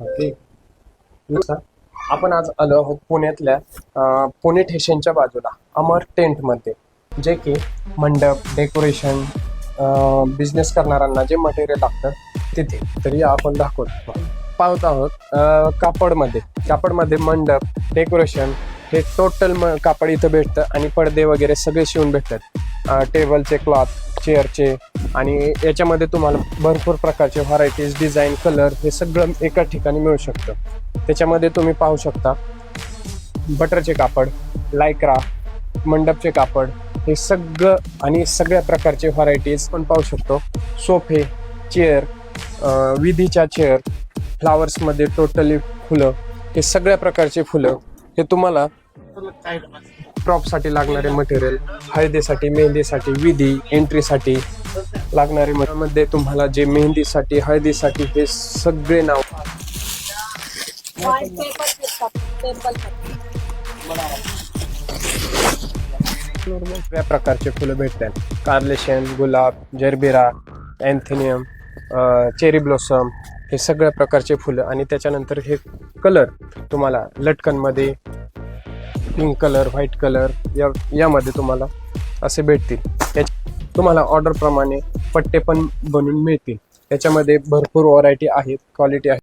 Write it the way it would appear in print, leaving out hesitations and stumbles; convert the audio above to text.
ठीक. आपण आज आलो आहोत पुण्यातल्या पुणे स्टेशनच्या बाजूला अमर टेंटमध्ये, जे की मंडप डेकोरेशन बिझनेस करणाऱ्यांना जे मटेरियल लागतं तिथे. तरी आपण दाखवतो पाहत आहोत कापडमध्ये मंडप डेकोरेशन हे टोटल कापड इथं भेटतं आणि पडदे वगैरे सगळे शिवून भेटतात. टेबलचे क्लॉथ चेअरचे आणि याच्यामध्ये तुम्हाला भरपूर प्रकारचे व्हरायटीज डिझाईन कलर हे सगळं एका ठिकाणी मिळू शकतं. त्याच्यामध्ये तुम्ही पाहू शकता बटरचे कापड, लायक्रा, मंडपचे कापड हे सगळं आणि सगळ्या प्रकारचे व्हरायटीज पण पाहू शकतो. सोफे, चेअर, विधीच्या चेअर, फ्लावर्समध्ये टोटली फुलं, हे सगळ्या प्रकारचे फुलं हे तुम्हाला प्रॉपसाठी लागणारे मटेरियल, हळदीसाठी, मेहंदीसाठी, विधी एंट्रीसाठी लागणारे मध्ये तुम्हाला जे मेहंदीसाठी हळदीसाठी हे सगळे नाव वेगवेगळ्या प्रकारचे फुलं भेटतात. कार्लेशन, गुलाब, जरबेरा, अँथेनियम, चेरी ब्लॉसम हे सगळ्या प्रकारचे फुलं. आणि त्याच्यानंतर हे कलर तुम्हाला लटकनमध्ये पिंक कलर, व्हाईट कलर यामध्ये तुम्हाला असे भेटतील. तुम्हाला ऑर्डरप्रमाणे पट्टे पण बनवून मिळतील. त्याच्यामध्ये भरपूर व्हरायटी आहेत, क्वालिटी आहे.